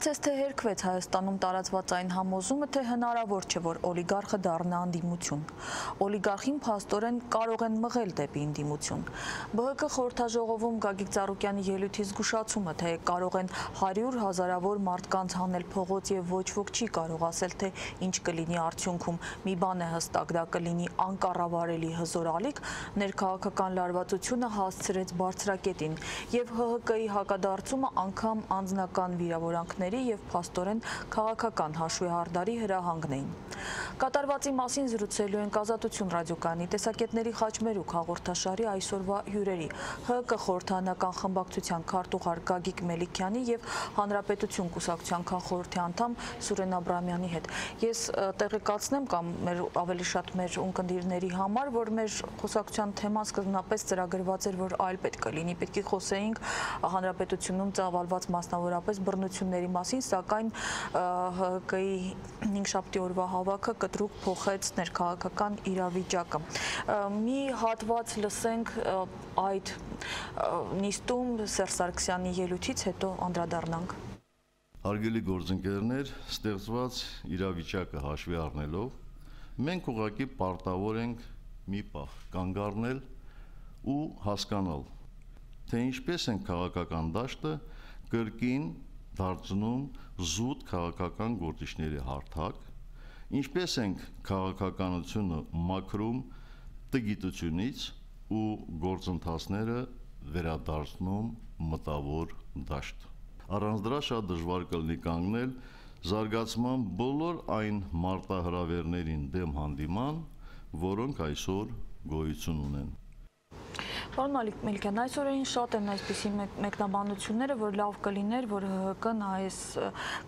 Կարծես թե հերքվեց Հայաստանում տարածված այն համոզումը, թե հնարավոր չէ, որ օլիգարխը դառնա ընդդիմություն։ Օլիգարխին փաստորեն կարող են մղել դեպի ընդդիմություն։ ԲՀԿ խորհրդաժողովում Գագիկ Ծառուկյանի ելույթի զգուշացումը, թե կարող են 100 հազարավոր մարդկանց հանել փողոց եւ ոչ ոք չի կարող ասել, թե ինչ կլինի արդյունքում։ Մի բան է հստակ, դա կլինի անկառավարելի հզոր ալիք, ներքաղաքական լարվածությունը հասցրեց բարձրակետին եւ ՀՀԿ-ի հակադարձումը անգամ անձնական վիրավորանքների եւ փաստորեն քաղաքական հաշվեհարդարի հրահանգն էին։ Կատարվածի մասին զրուցելու ենք Ազատություն ռադիոկայանի տեսակետների խաչմերուկ հաղորդաշարի այսօրվա հյուրերի ՀՀԿ խորհրդարանական խմբակցության քարտուղար Գագիկ Մելիքյանի եւ Հանրապետություն կուսակցության քաղխորհրդի անդամ Սուրեն Աբրամյանի հետ։ Ես տեղեկացնեմ կամ ավելի շատ մեր ունկնդիրների համար, որ մեր կուսակցության թեման սկզբնապես ծրագրված էր, որ այլ պետք է լինի, պետք է խոսեինք Հանրապետությունում ծավալված մասնավորապես բռնությունների մասին, սակայն ՀՀԿ-ի 5 շաբթի օրվա հավաքը կտրուկ փոխեց ներքաղաքական իրավիճակը։ Մի հատված լսենք այդ նիստում Սերժ Սարգսյանի ելույթից, հետո անդրադառնանք։ Հարգելի գործընկերներ, ստեղծված իրավիճակը հաշվի առնելով, մենք ուղղակի պարտավոր ենք մի պահ կանգ առնել ու հասկանալ, թե ինչպես են քաղաքական դաշտը կրկին դարձնում զուտ քաղաքական գործիչների հարթակ, ինչպես ենք քաղաքականությունը մաքրում տգիտությունից ու գործընթացները վերադարձնում մտավոր դաշտ։ Առանց դրա շատ դժվար կլինի կանգնել զարգացման բոլոր այն մարտահրավերներին դեմ հանդիման, որոնք այսօր գոյություն ունեն։ Պարոն Մելիքյան, այսօրին շատ են այսպիսի մեկնաբանությունները, որ լավ կլիներ, որ ՀՀԿ-ն այս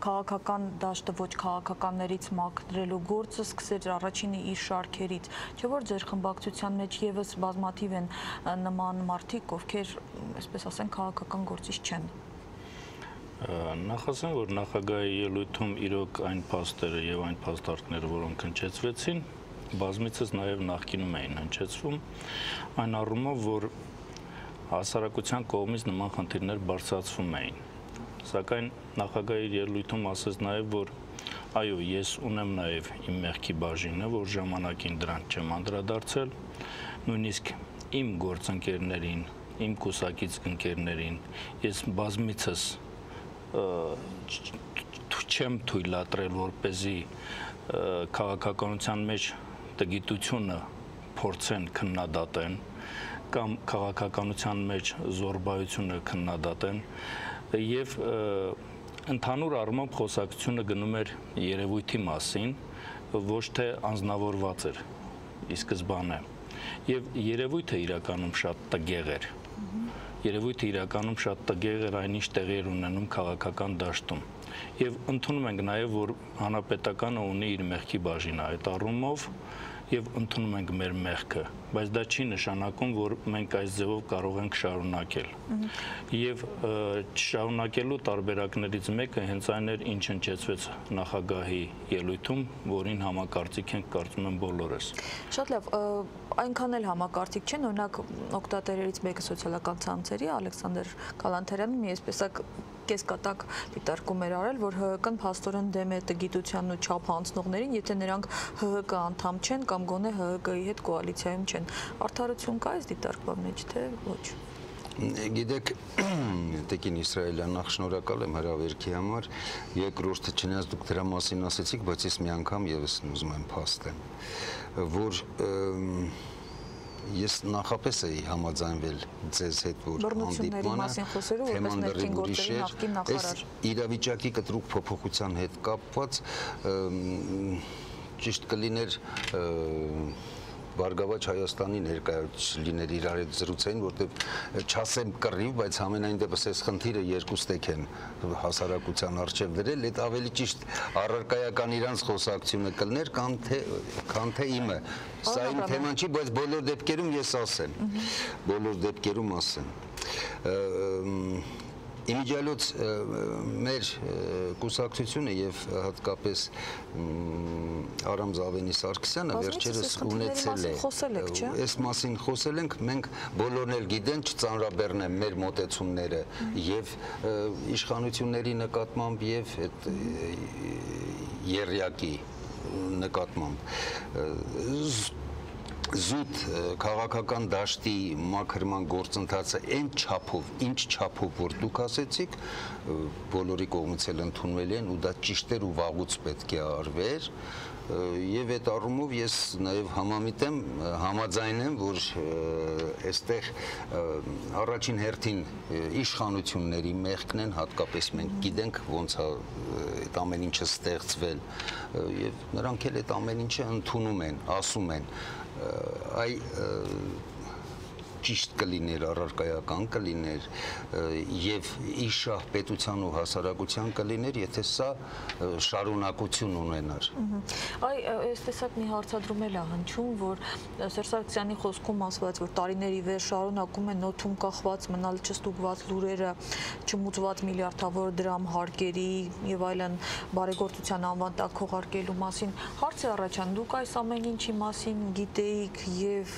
քաղաքական դաշտը ոչ քաղաքականներից մաքրելու գործը սկսեր առաջինը իր շարքերից, չէ՞ որ ձեր խմբակցության մեջ եւս բազմաթիվ են նման մարդիկ, ովքեր, այսպես ասենք, քաղաքական գործիչ չեն։ Նախ ասեմ, որ նախագահի ելույթում իրոք այն փաստերը եւ այն փաստարկները, որոնք հնչեցվեցին, բազմիցս նաև նախկինում էին հնչեցվում, այն առումով, որ հասարակության կողմից նման խնդիրներ բարձրացվում էին։ Սակայն նախագահի ելույթում ասեց նաև, որ այո, ես ունեմ նաև իմ մեղքի բաժինը, որ ժամանակին դրան չեմ անդրադարձել, նույնիսկ իմ գործընկերներին, իմ կուսակից ընկերներին ես բազմիցս չեմ թույլատրել, որպեսզի քաղաքականության մեջ տգիտությունը փորձեն քննադատեն կամ քաղաքականության մեջ զոռբայությունը քննադատեն եւ ընդհանուր առմամբ խոսակցությունը գնում էր երևույթի մասին, ոչ թե անձնավորված էր ի սկզբանե եւ երևույթը իրականում շատ տգեղ էր։ Երևույթը իրականում շատ տգեղ էր այն ինչ տեղի էր ունենում քաղաքական դաշտում եւ ընդունում ենք նաեւ, որ հանրապետականը ունի իր մեղքի բաժինը այդ առումով եւ ընդունում ենք մեր մեղքը, բայց դա չի նշանակում, որ մենք այս ձևով կարող ենք շարունակել։ Եվ շարունակելու տարբերակներից մեկը հենց այն էր, ինչ հնչեցվեց նախագահի ելույթում, որին համակարծիք ենք, կարծում եմ բոլորս։ Շատ լավ, այնքան էլ համակարծիք չեն, օրինակ օգտատերերից մեկը սոցիալական ցանցերի Ալեքսանդր Կալանթարյանը մի այսպեսակ կեսկատակ դիտարկում էր արել, որ ՀՀԿ-ն փաստորեն դեմ է տգիտությանն ու չափ անցնողներին, եթե նրանք ՀՀԿ անդամ չեն կամ գոնե ՀՀԿ-ի հետ կոալիցիայում չեն։ Արդարություն կա այս դիտարկման մեջ, թե ոչ։ Գիտեք, Տեկին Իսրայելյան, նախ շնորհակալ եմ հրավերքի համար, երկրորդը չնայած դուք դրա մասին ասեցիք, բայց ես մի անգամ եւս ուզում եմ փաստեմ, որ ես նախապես էի համաձայնվել ձեզ հետ, որ հանդիպմանը թեման լրիվ ուրիշ էր, այս իրավիճակի կտրուկ փոփոխության հետ կապված ճիշտ կլիներ Բարգավաճ Հայաստանի ներկայացուցիչ լիներ իրար հետ զրուցային, որտեղ չասեմ կռիվ, բայց ամենայն դեպս այս խնդիրը երկու ստեկ են հասարակության առջև դրել, այդ ավելի ճիշտ առարկայական իրանց խոսակցությունը կլներ, քան թե իմը։ Սա իմ թեման չի, բայց բոլոր դեպքերում ես ասեմ։ Բոլոր դեպքերում ասեմ։ Իմիջիալոց մեր կուսակցությունը եւ հատկապես Արամ Զավենի Սարգսյանը վերջերս ունեցել է այս մասին խոսել ենք, մենք բոլորն էլ գիտենք, չծանրաբեռն են մեր մոտեցումները եւ իշխանությունների նկատմամբ եւ այդ երյակի նկատմամբ զուտ քաղաքական դաշտի մաքրման գործընթացը այն չափով, ինչ չափով որ դուք ասեցիք, բոլորի կողմից էլ ընդունվել են ու դա ճիշտ էր ու վաղուց պետք է արվեր եւ այդ առումով ես նաեւ համաձայն եմ, որ այստեղ առաջին հերթին իշխանությունների մեղքն են, հատկապես մենք գիտենք ոնց է այդ ամեն ինչը ստեղծվել եւ նրանք էլ այդ ամեն ինչը ընդունում են, ասում են այ ճիշտ կլիներ, առարկայական կլիներ եւ իշահ պետության ու հասարակության կլիներ, եթե սա շարունակություն ունենար։ Այ այս տեսակ մի հարցադրում էլ է հնչում, որ Սերժ Սարգսյանի խոսքում ասված, որ տարիների վեր շարունակում են նոթում կախված մնալ չստուգված լուրերը, չմուծված միլիարդավոր դրամ հարկերի եւ այլն բարեգործության անվան տակ քողարկելու մասին։ Հարց է առաջանում, դուք այս ամեն ինչի մասին գիտեիք եւ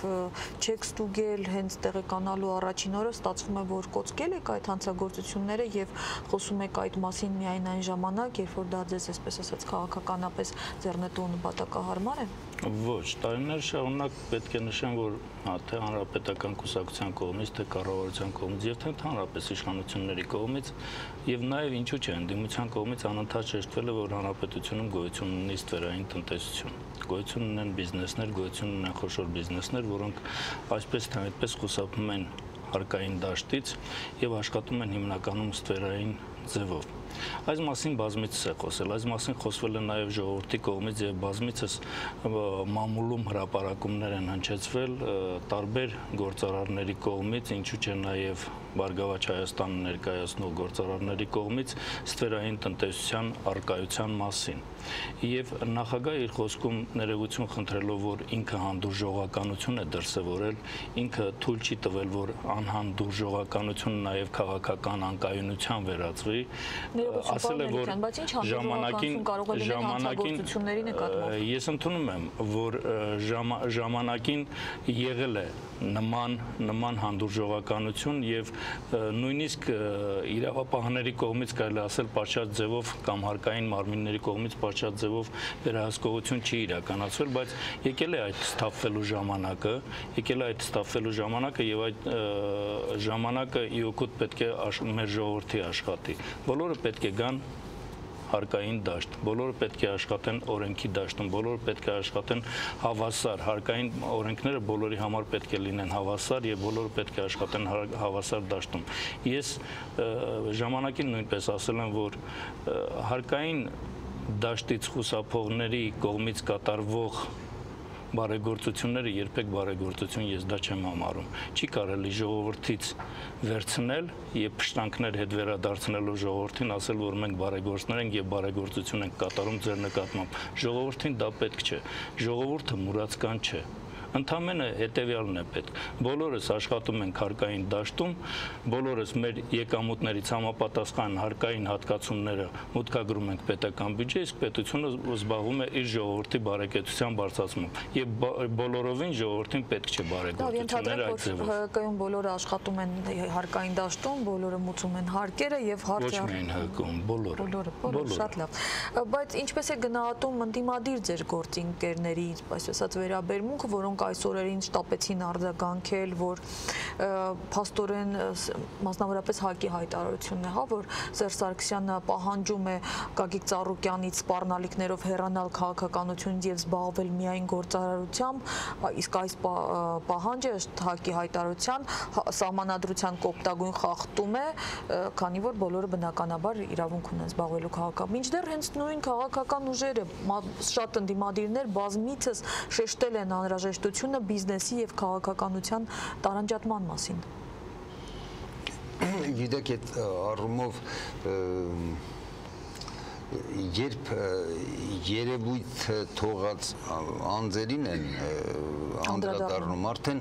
չեք ստուգել հենց տեղեկանալու առաջին օրը ստացվում է, որ կոծկել եք այդ հանցագործությունները եւ խոսում եք այդ մասին միայն այն ժամանակ, երբ որ դա ձեզ այսպես ասած քաղաքականապես ձեռնտու նպատակահարմար է։ Ոչ, տարիներ շարունակ պետք է նշեմ, որ թե հանրապետական կուսակցության կողմից, թե կառավարության կողմից եւ թե ընդհանրապես իշխանությունների կողմից եւ նաեւ ինչու՞ չէ, ընդդիմության կողմից անընդհատ շեշտվել է, որ հանրապետությունում գոյություն ունի ստվերային տնտեսություն, գոյություն ունեն բիզնեսներ, գոյություն ունեն խոշոր բիզնեսներ, որոնք այսպես թե այդպես խուսափում են հարկային դաշտից եւ աշխատում են հիմնականում ստվերային ձևով։ Այս մասին բազմիցս է խոսել, այս մասին խոսվել է նաև ժողովրդի կողմից եւ բազմիցս մամուլում հրապարակումներ են հնչեցվել տարբեր գործարարների կողմից, ինչու՞ չէ նաև Բարգավաճ Հայաստանը ներկայացնող գործարարների կողմից ստվերային տնտեսության արկայության մասին։ Եվ նախագահը իր խոսքում ներողություն խնդրելով, որ ինքը հանդուրժողականություն է դրսևորել, ինքը թույլ չի տվել, որ անհանդուրժողականությունը նաև քաղաքական անկայունության վերածվի, ասել է, որ ես ընդունում եմ, որ ժամանակին եղել է նման հանդուրժողականություն եւ նույնիսկ իրավապահների կողմից կարելի ասել պատշաճ ձևով կամ հարկային մարմինների կողմից պատշաճ ձևով վերահսկողություն չի իրականացվել, բայց եկել է այդ սթափվելու ժամանակը, եւ այդ ժամանակը իօգուտ պետք է մեր ժողովրդի աշխատի։ Բոլորը պետք է գան հարկային դաշտ, բոլորը պետք է աշխատեն օրենքի դաշտում, բոլորը պետք է աշխատեն հավասար, հարկային օրենքները բոլորի համար պետք է լինեն հավասար եւ բոլորը պետք է աշխատեն հավասար դաշտում։ Ես ժամանակին նույնպես ասել եմ, որ հարկային դաշտից խուսափողների կողմից կատարվող բարեգործությունները երբեք բարեգործություն ես դա չեմ համարում։ Չի կարելի ժողովրդից վերցնել եւ փշտանքներ հետ վերադարձնելով ժողովրդին ասել, որ մենք բարեգործներ ենք եւ բարեգործություն ենք կատարում ձեր նկատմամբ։ Ժողովրդին դա պետք չէ։ Ժողովուրդը մուրացկան չէ։ Ընդամենը հետևյալն է պետք։ Բոլորս աշխատում ենք հարկային դաշտում, բոլորս մեր եկամուտներից համապատասխան հարկային հատկացումները մուտքագրում ենք պետական բյուջե, իսկ պետությունը զբաղվում է իր ժողովրդի բարեկեցության բարձրացմամբ։ Եվ բոլորովին ժողովրդին պետք չէ բարեգործություններ այդ ձևով։ ՀԿ-ում բոլորը աշխատում են հարկային դաշտում, բոլորը մուծում են հարկերը եւ Ոչ միայն ՀԿ-ում, բոլորը, շատ լավ։ Բայց ինչպես է գնահատում ընդդիմադիր ձեր գործընկերների, այսպես ասած, վերաբերմունքը, որոնք այս օրերին շտապեցին արձագանքել, որ փաստորեն մասնավորապես ՀԱԿ-ի հայտարարությունն է, որ Սերժ Սարգսյանը պահանջում է Գագիկ Ծառուկյանից սպառնալիքներով հեռանալ քաղաքականությունից եւ զբաղվել միայն գործարարությամբ, իսկ այս պահանջը ՀԱԿ-ի հայտարարության սահմանադրության կոպտագույն խախտում է, քանի որ բոլորը բնականաբար իրավունք ունեն զբաղվելու քաղաքական։ Մինչդեռ հենց նույն քաղաքական ուժերը, շատ ընդդիմադիրներ բազմիցս շեշտել են անհրաժեշտությունը բիզնեսի եւ քաղաքականության տարանջատման մասին։ Գիտեք, այդ առումով երբ երևույթ թողած անձերին են անդրադառնում, արդեն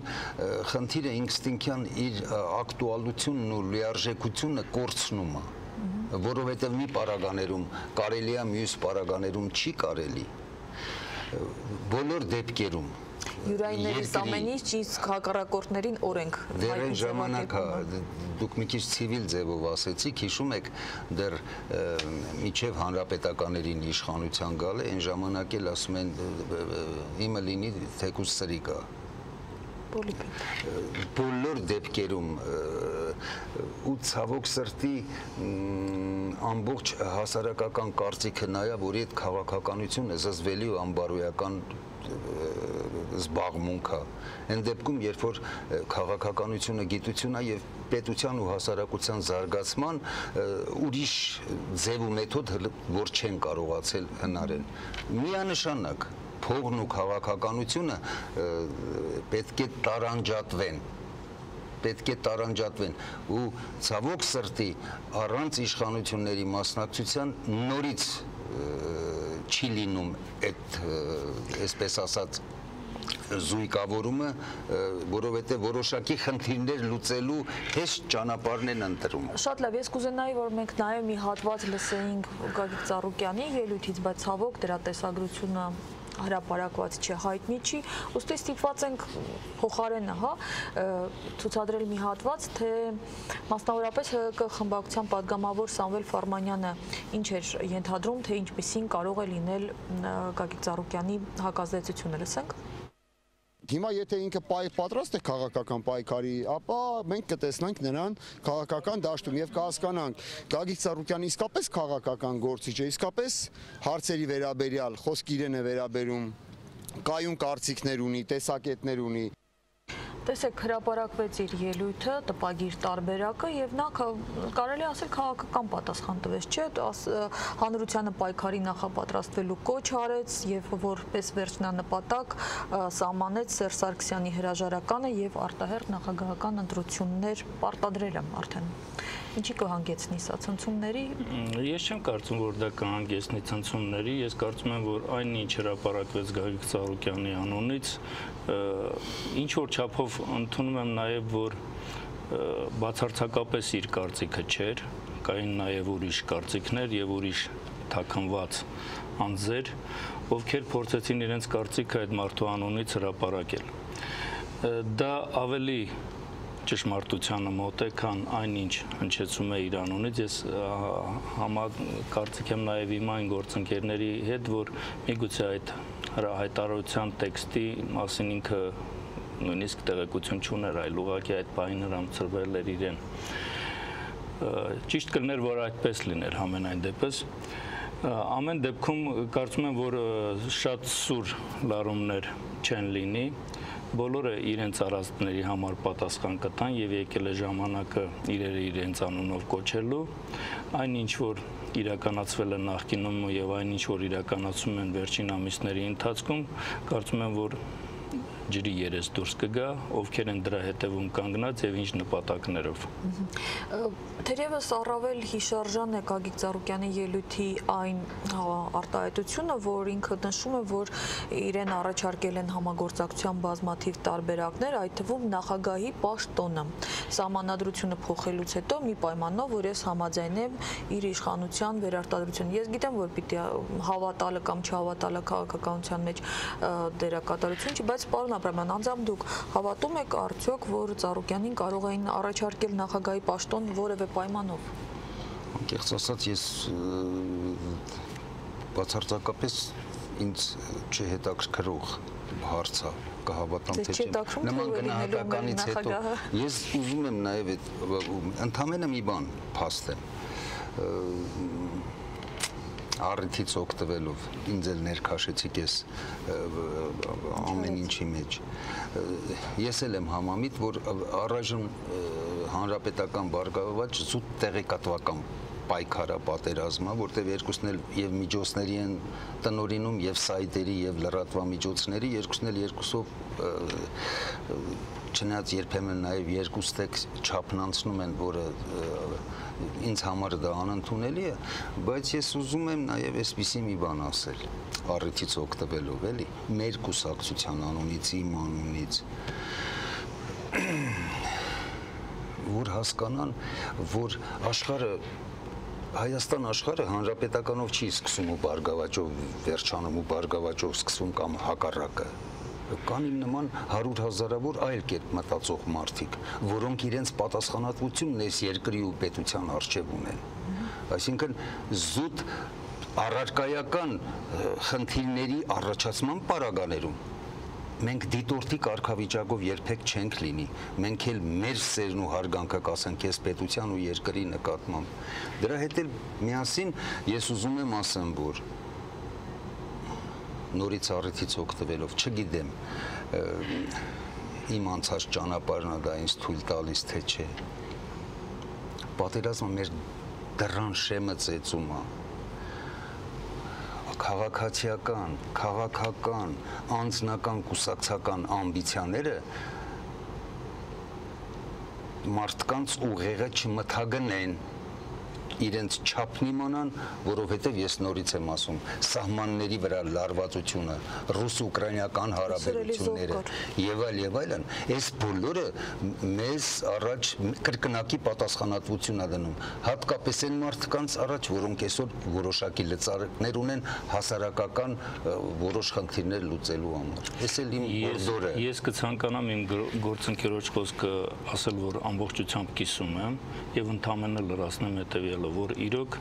խնդիրը ինստինկտյան իր ակտուալությունն ու լիարժեքությունը կորցնում է, որովհետև մի պարագաներում կարելի է, մյուս պարագաներում չի կարելի, բոլոր դեպքերում յուրայիններից ամենից իսկ հակառակորդներին օրենք դեռ այն ժամանակ դուք մի քիչ ցիվիլ ձևով ասեցիք, հիշում եք դեռ միջև հանրապետականներին իշխանության գալը, այն ժամանակ էլ ասում են իմը լինի թեկուզ սրիկա բոլոր դեպքերում ու ցավոք սրտի ամբողջ հասարակական կարծիքը նա է, որ այդ քաղաքականությունը զզվելի ու անբարոյական զբաղմունք է։ Այն դեպքում, երբ որ քաղաքականությունը գիտություն է եւ պետության ու հասարակության զարգացման ուրիշ ձև ու մեթոդ, որ չեն կարողացել հնարել։ Միանշանակ փողն ու քաղաքականությունը պետք է տարանջատվեն ու ցավոք սրտի առանց իշխանությունների մասնակցության նորից չի լինում այդ այսպես ասած զույգավորումը, որովհետև որոշակի խնդիրներ լուծելու հեշտ ճանապարհն են ընտրում։ Շատ լավ, ես կուզենայի, որ մենք նաև մի հատված լսեինք Գագիկ Ծառուկյանի ելույթից, բայց ցավոք դրա տեսագրությունը հրապարակված չէ, հայտնի չի, ուստի ստիպված ենք փոխարենը, ցուցադրել մի հատված, թե մասնավորապես ՀԿ խմբակցության падգամավոր Սամվել Ֆարմանյանը ինչ էր ենթադրում, թե ինչպիսին կարող է լինել Գագիկ Ծառուկյանի հակազդեցությունը, լսենք։ Հիմա եթե ինքը պատրաստ է քաղաքական պայքարի, ապա մենք կտեսնենք նրան քաղաքական դաշտում եւ կհասկանանք Գագիկ Ծառուկյանը իսկապես քաղաքական գործիչ է, իսկապես հարցերի վերաբերյալ խոսք իրեն է վերաբերում, կայուն կարծիքներ ունի, տեսակետներ ունի։ Տեսեք, հրապարակվեց իր ելույթը, տպագիր տարբերակը եւ նա կարելի ասել քաղաքական պատասխան տվեց, չէ՞, հանրությանը պայքարի նախապատրաստվելու կոչ արեց եւ որպես վերջնանպատակ սահմանեց Սերժ Սարգսյանի հրաժարականը եւ արտահերթ նախագահական ընտրություններ պարտադրելը արդեն։ Ինչի կհանգեցնի սա ցնցումների։ Ես չեմ կարծում, որ դա կհանգեցնի ցնցումների, ես կարծում եմ, որ այն ինչ հրապարակվեց Գագիկ Ծառուկյանի անունից, ինչ որ չափով ընդունում եմ նաև, որ բացարձակապես իր կարծիքը չէր, կային նաև ուրիշ կարծիքներ եւ ուրիշ թաքնված անձեր, ովքեր փորձեցին իրենց կարծիքը այդ մարդու անունից հրապարակել։ Դա ավելի ճշմարտությանը մոտ է, քան այնինչ հնչեցում է իր անունից։ Ես կարծիք եմ նաև իմ այն գործընկերների հետ, որ միգուցե այդ հայտարարության տեքստի մասին ինքը նույնիսկ տեղեկություն չուներ, այլ ուղղակի այդ բանը հրամցրվել էր իրեն։ Ճիշտ կլիներ, որ այդպես լիներ համենայն դեպս։ Ամեն դեպքում կարծում եմ, որ շատ սուր լարումներ չեն լինի։ Բոլորը իրենց արածների համար պատասխան կտան եւ եկել է ժամանակը իրերը իրենց անունով կոչելու, այն ինչ որ իրականացվել է նախկինում եւ այն ինչ որ իրականացում են վերջին ամիսների ընթացքում, կարծում եմ, որ ջրի երես դուրս կգա, ովքեր են դրա հետևում կանգնած եւ ինչ նպատակներով։ Թերևս առավել հիշարժան է Գագիկ Ծառուկյանի ելույթի այն արտահայտությունը, որ ինքը նշում է, որ իրեն առաջարկել են համագործակցության բազմաթիվ տարբերակներ, այդ թվում նախագահի պաշտոնը։ Սահմանադրությունը փոխելուց հետո մի պայմանով, որ ես համաձայնեմ իր իշխանության վերարտադրություն։ Ես գիտեմ, որ պիտի հավատալը կամ չհավատալը քաղաքականության մեջ դերակատարություն չի, բայց պարոն Աբրամյան, անձամբ դուք հավատում եք արդյոք, որ Ծառուկյանին կարող էին առաջարկել նախագահի պաշտոն որևէ պայմանով։ Անկեղծ ասած, ես բացարձակապես ինձ չհետաքրքրող հարց է, կհավատամ թե չէ։ Նման գնահատականից հետո ես ուզում եմ նաև ընդամենը մի բան փաստեմ։ Առիթից օգտվելով ինձ էլ ներքաշեցիք ես ամեն ինչի մեջ։ Ես էլ եմ համամիտ, որ առայժմ հանրապետական բարգավաճ զուտ տեղեկատվական պայքարա պատերազմա, որտեղ երկուսն էլ եւ միջոցների են տնօրինում եւ սայթերի եւ լրատվամիջոցների, երկուսն էլ երկուսով չնայած երբեմն նաև երկու ստեկ չափն անցնում են, որը ինձ համար դա անընդունելի է, բայց ես ուզում եմ նաև այսպիսի մի բան ասել, առիթից օգտվելով, էլի, մեր կուսակցության անունից, իմ անունից, որ հասկանան, որ աշխարհը Հայաստան աշխարհը հանրապետականով չի սկսում ու բարգավաճով վերջանում ու բարգավաճով սկսվում կամ հակառակը։ Կան իմ նման 100,000-ավոր այլ կերպ մտածող մարդիկ, որոնք իրենց պատասխանատվությունն այս երկրի ու պետության առջև ունեն։ Այսինքն զուտ առարկայական խնդիրների առաջացման պարագաներում մենք դիտորդի կարգավիճակով երբեք չենք լինի, մենք էլ մեր սերն ու հարգանքը կասենք այս պետության ու երկրի նկատմամբ։ Դրա հետ էլ միասին ես ուզում եմ ասեմ, որ նորից առիթից օգտվելով, չգիտեմ, իմ անցած ճանապարհն է դա ինձ թույլ տալիս, թե չէ։ Պատերազմը մեր դռան շեմը ծեծում է։ Քաղաքացիական, քաղաքական, անձնական, կուսակցական ամբիցիաները մարդկանց ուղեղը չմթագնեն, իրենց չափն իմանան, որովհետև ես նորից եմ ասում, սահմանների վրա լարվածությունը, ռուս-ուկրաինական հարաբերությունները եւ այլն, այս բոլորը մեզ առաջ կրկնակի պատասխանատվություն է դնում, հատկապես այն մարդկանց առաջ, որոնք այսօր որոշակի լծակներ ունեն հասարակական որոշ խնդիրներ լուծելու համար։ Այս էլ իմ գործը։ Ես կցանկանամ իմ գործընկերոջ խոսքը ասել, որ ամբողջությամբ կիսում եմ եւ ընդհանրապես լրացնեմ հետեւյալը, որ իրոք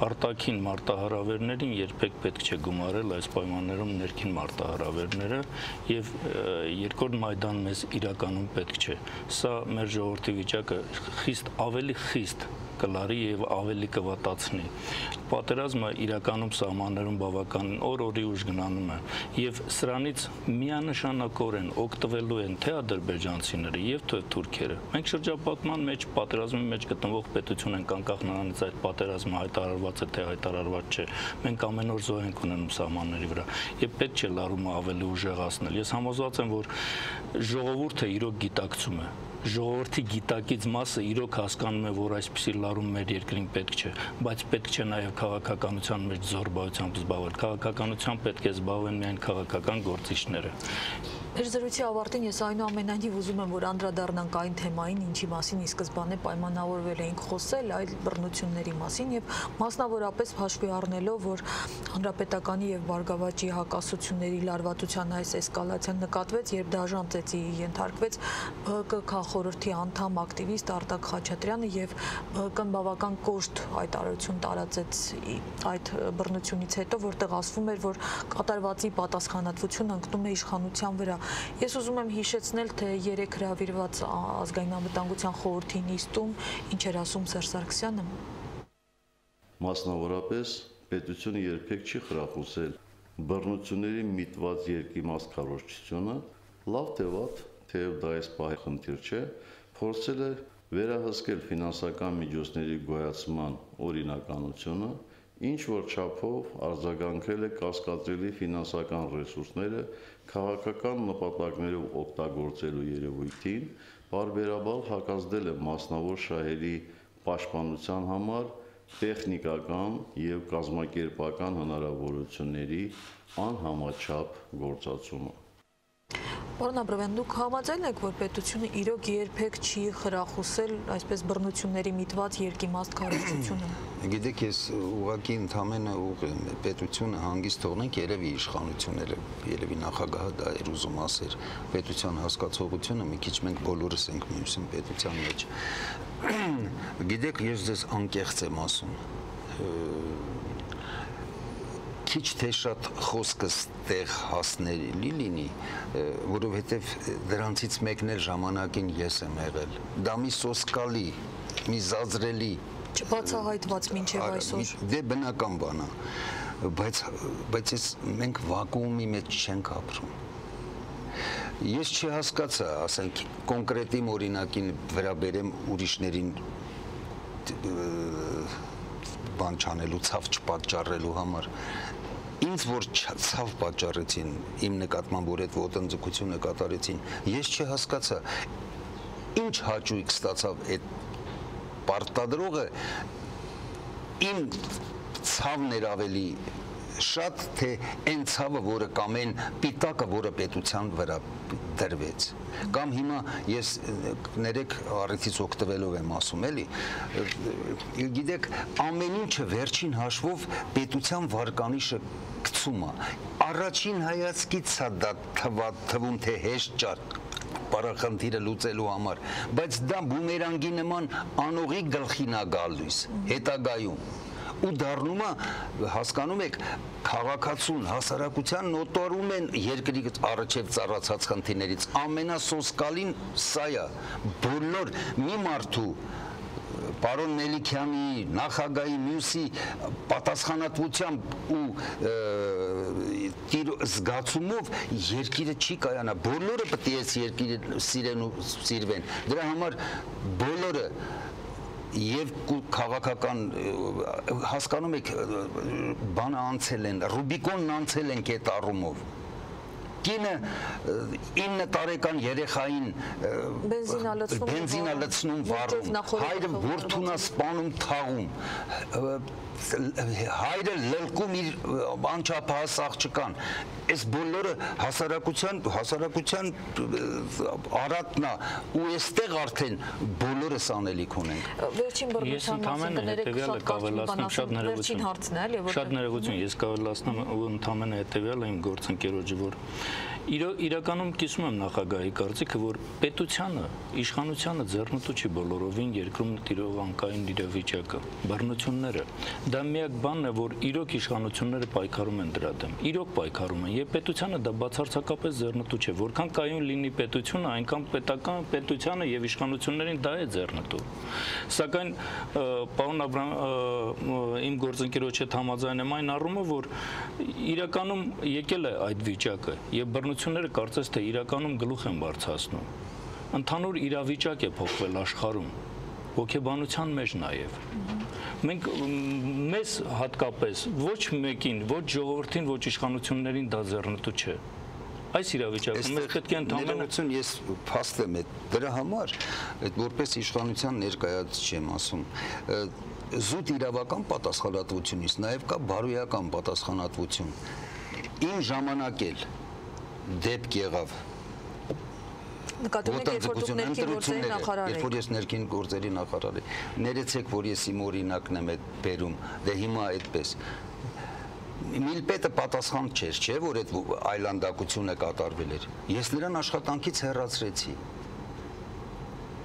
արտաքին մարտահրավերներին երբեք պետք չէ գումարել այս պայմաններում ներքին մարտահրավերները եւ երկրորդ Մայդան մեզ իրականում պետք չէ։ Սա մեր ժողովրդի վիճակը ավելի խիստ կլարի եւ ավելի կվատացնի։ Պատերազմը իրականում սահմաններում բավականին օր-օրի ուժ գնանում է եւ սրանից միանշանակորեն օգտվելու են թե ադրբեջանցիները եւ թե թուրքերը։ Մենք շրջապատման մեջ պատերազմի մեջ գտնվող պետություն ենք, անկախ նրանից այդ պատերազմը հայտարարված է թե հայտարարված չէ։ Մենք ամեն օր զոհ ենք ունենում սահմանների վրա եւ պետք չէ լարումը ավելի ուժեղացնել։ Ես համոզված եմ, որ ժողովուրդը իրոք գիտակցում է։ Ժողովրդի գիտակից մասը իրոք հասկանում է, որ այսպիսի լարում մեր երկրին պետք չէ, բայց պետք չէ նաև քաղաքականության մեջ զոռբայությամբ զբաղվել։ Քաղաքականությամբ պետք է զբաղվեն միայն քաղաքական գործիչները։ Մեր զրույցի ավարտին ես այնուամենայնիվ ուզում եմ, որ անդրադառնանք այն թեմային, ինչի մասին ի սկզբանե պայմանավորվել էինք խոսել, այլ բռնությունների մասին եւ մասնավորապես հաշվի առնելով, որ հանրապետականի եւ Բարգավաճի հակասությունների լարվածության այս էսկալացիան նկատվեց, երբ դաժան ծեծի ենթարկվեց ԲՀԿ քաղխորհրդի անդամ ակտիվիստ Արտակ Խաչատրյանը եւ ԲՀԿ-ն բավական կոշտ հայտարարություն տարածեց այդ բռնությունից հետո, որտեղ ասվում էր, որ կատարվածի պատասխանատվությունը ընկնում է իշխանության վրա։ Ես ուզում եմ հիշեցնել, թե երեք հրավիրված ազգային անվտանգության խորհրդի նիստում ինչ էր ասում Սերժ Սարգսյանը։ Մասնավորապես պետությունը երբեք չի խրախուսել բռնությունների միտված երկիմաստ քարոզչությունը, լավ թե վատ, թեև դա այս պահի խնդիր չէ, փորձել է վերահսկել ֆինանսական միջոցների գոյացման օրինականությունը, ինչ որ չափով արձագանքել է կասկածելի ֆինանսական ռեսուրսները քաղաքական նպատակներով օգտագործելու երևույթին, բարբերաբար հակազդել է մասնավոր շահերի պաշտպանության համար տեխնիկական եւ կազմակերպական հնարավորությունների անհամաչափ գործածումը։ Պարոն Աբրավյան, դուք համաձայն եք, որ պետությունը իրոք երբեք չի խրախուսել այսպես բռնությունների միտված երկիմաստ քարոզչությունը։ Գիտեք, ես ուղղակի ընդհանրապես պետությունը հանգիստ թողնենք երևի իշխանությունները, երևի նախագահը դա էր ուզում ասել, պետության հասկացողությունը մի քիչ մենք բոլորս ենք միուսին պետության մեջ։ Գիտեք, ես ձեզ անկեղծ եմ ասում, քիչ թե շատ խոսքս տեղ հասնելի լինի, որովհետև դրանցից մեկն էլ ժամանակին ես եմ եղել։ Դա մի սոսկալի, մի զազրելի, չբացահայտված մինչև այսօր։ Դե բնական բան է, բայց մենք վակուումի մեջ չենք ապրում։ Ես չհասկացա, ասենք, կոնկրետիմ օրինակին վերաբերեմ ուրիշներին բան չանելու, ցավ չպատճառելու համար։ Ինձ որ ցավ պատճառեցին իմ նկատմամբ, որ այդ ոտնձգությունը կատարեցին, ես չհասկացա, ինչ հաճույք ստացավ այդ պարտադրողը, իմ ցավն էր ավելի շատ, թե այն ցավը, որը կամ այն պիտակը, որը պետության վրա դրվեց։ Կամ հիմա ես ներեք առիթից օգտվելով եմ ասում, էլի, գիտեք, ամեն ինչը վերջին հաշվով պետության վարկանիշը գցում է։ Առաջին հայացքից է դա թվում, թե հեշտ ճարկ պարախնդիրը լուծելու համար, բայց դա բումերանգի նման անողի գլխին է գալիս հետագայում։ Ու դառնում է, հասկանում եք, քաղաքացուն, հասարակության նոտորում են երկրի առաջև ծառացած խնդիրներից, ամենասոսկալին սա է, բոլոր մի մարդու, պարոն Մելիքյանի, նախագահի, մյուսի պատասխանատվությամբ ու զգացումով երկիրը չի կայանա, բոլորը պետք է այս երկիրը սիրեն ու սիրվեն, դրա համար բոլորը եւ քաղաքական հասկանում եք բանը անցել են, Ռուբիկոնն անցել ենք այդ առումով։ Կինը 9 տարեկան երեխային բենզինա լցնում վառում, հայրը որդուն է սպանում թաղում, հայրը լլկում իր անչափահաս աղջկան, այս բոլորը հասարակության արատն է ու այստեղ արդեն բոլորս անելիք ունենք։ Վերջին բռնության մասին կներեք շատ ներողություն, ես կավելացնեմ ու ընդամենը հետևյալը իմ գործընկերոջը, որ իրականում կիսում եմ նախագահի կարծիքը, որ պետությանը, իշխանությանը ձեռնտու չի բոլորովին երկրում տիրող անկայուն իրավիճակը, բռնությունները։ Դա միակ բանն է, որ իրոք իշխանությունները պայքարում են դրա դեմ, իրոք պայքարում են, եւ պետությանը դա բացարձակապես ձեռնտու չէ, որքան կայուն լինի պետությունը, այնքան պետությանը եւ իշխանություններին դա է ձեռնտու։ Սակայն պարոն իմ գործընկերոջ հետ համաձայն եմ այն առումով, որ իրականում եկել է այդ վիճակը եւ բռնությունները կարծես թե իրականում գլուխ են բարձրացնում։ Ընդհանուր իրավիճակ է փոխվել աշխարհում, հոգեբանության մեջ նաեւ։ Մենք մեզ հատկապես ոչ մեկին, ոչ ժողովրդին, ոչ իշխանություններին դա ձեռնտու չէ։ Այս իրավիճակում մենք պետք է ընդհանրություն ես փաստ եմ դրա համար, այդ որպես իշխանության ներկայացուցիչ եմ ասում, զուտ իրավական պատասխանատվությունից նաև կա բարոյական պատասխանատվություն։ Իմ ժամանակ էլ դեպք եղավ երբ որ ես ներքին գործերի նախարար եմ, ներեցեք, որ ես իմ օրինակն եմ բերում, դե հիմա այդպես։ Միլպետը պատասխան չէր, չէ, որ այդ այլանդակությունը կատարվել էր։ Ես նրան աշխատանքից հեռացրեցի։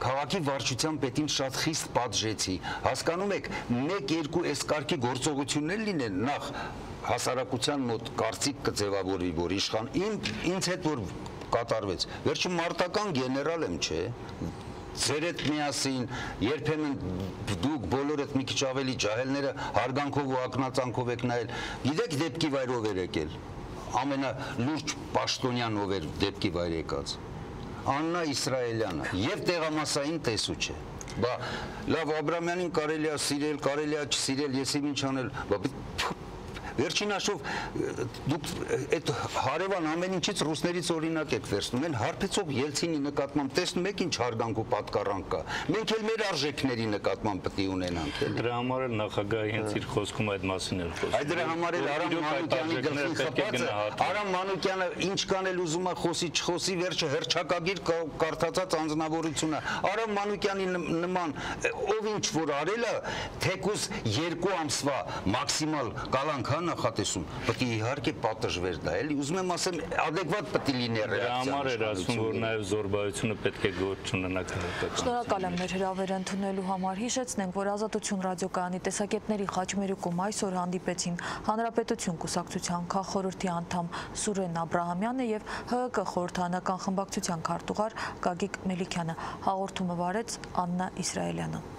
Քաղաքի վարչության պետին շատ խիստ պատժեցի։ Հասկանում եք, 1-2 այս կարգի գործողություններ լինեն, նախ հասարակության մոտ կարծիք կձևավորվի, որ իշխան ինձ հետ որ կատարվեց։ Վերջում մարտական գեներալ եմ, չէ։ Ձեր հետ միասին, երբեմն դուք բոլորդ մի քիչ ավելի ջահելները հարգանքով ու ակնածանքով եք նայել։ Գիտեք դեպքի վայրով էր եկել։ Ամենալուրջ պաշտոնյան ով էր դեպքի վայր եկած։ Աննա Իսրայելյանը եւ տեղամասային տեսուչ է։ Բա լավ Աբրամյանին կարելի է սիրել, կարելի է չսիրել, ես ինչ անել, վերջին հաշվով դուք այդ հարևան ամեն ինչից ռուսներից օրինակ եք վերցնում, են հարբեցող Ելցինի նկատմամբ տեսնում եք ինչ հարգանք ու պատկառանք կա։ Մենք էլ մեր արժեքների նկատմամբ պետք է ունենանք, էլի։ Դրա համար էլ նախագահի հենց իր խոսքում այդ մասին էր խոսում։ Այդ դրա համար էլ Արամ Մանուկյանի գլխին խփածը, Արամ Մանուկյանը ինչ կանել ուզում է խոսի, չխոսի, վերջը հրճակագիր կարդացած անձնավորությունը։ Արամ Մանուկյանի նման ով ինչ որ արել է, թեկուզ 2 ամսվա մաքսիմալ կալանք նախատեսում, պետք է իհարկե պատժվեր դա, էլի, ուզում եմ ասեմ, adekvat պետք է լինի ռեակցիան։ Դրա համար էր ասում, որ նաև զորբայությունը պետք է գործ ունենա քաղաքական։ Շնորհակալ եմ մեր հրավերը ընդունելու համար։ Հիշեցնենք, որ Ազատություն ռադիոկայանի տեսակետների խաչմերուկում այսօր հանդիպեցին Հանրապետություն կուսակցության քաղխորհրդի անդամ Սուրեն Աբրահամյանը եւ ՀՀԿ խորհրդարանական խմբակցության քարտուղար Գագիկ Մելիքյանը։ Հաղորդումը վարեց Աննա Իսրայելյանը։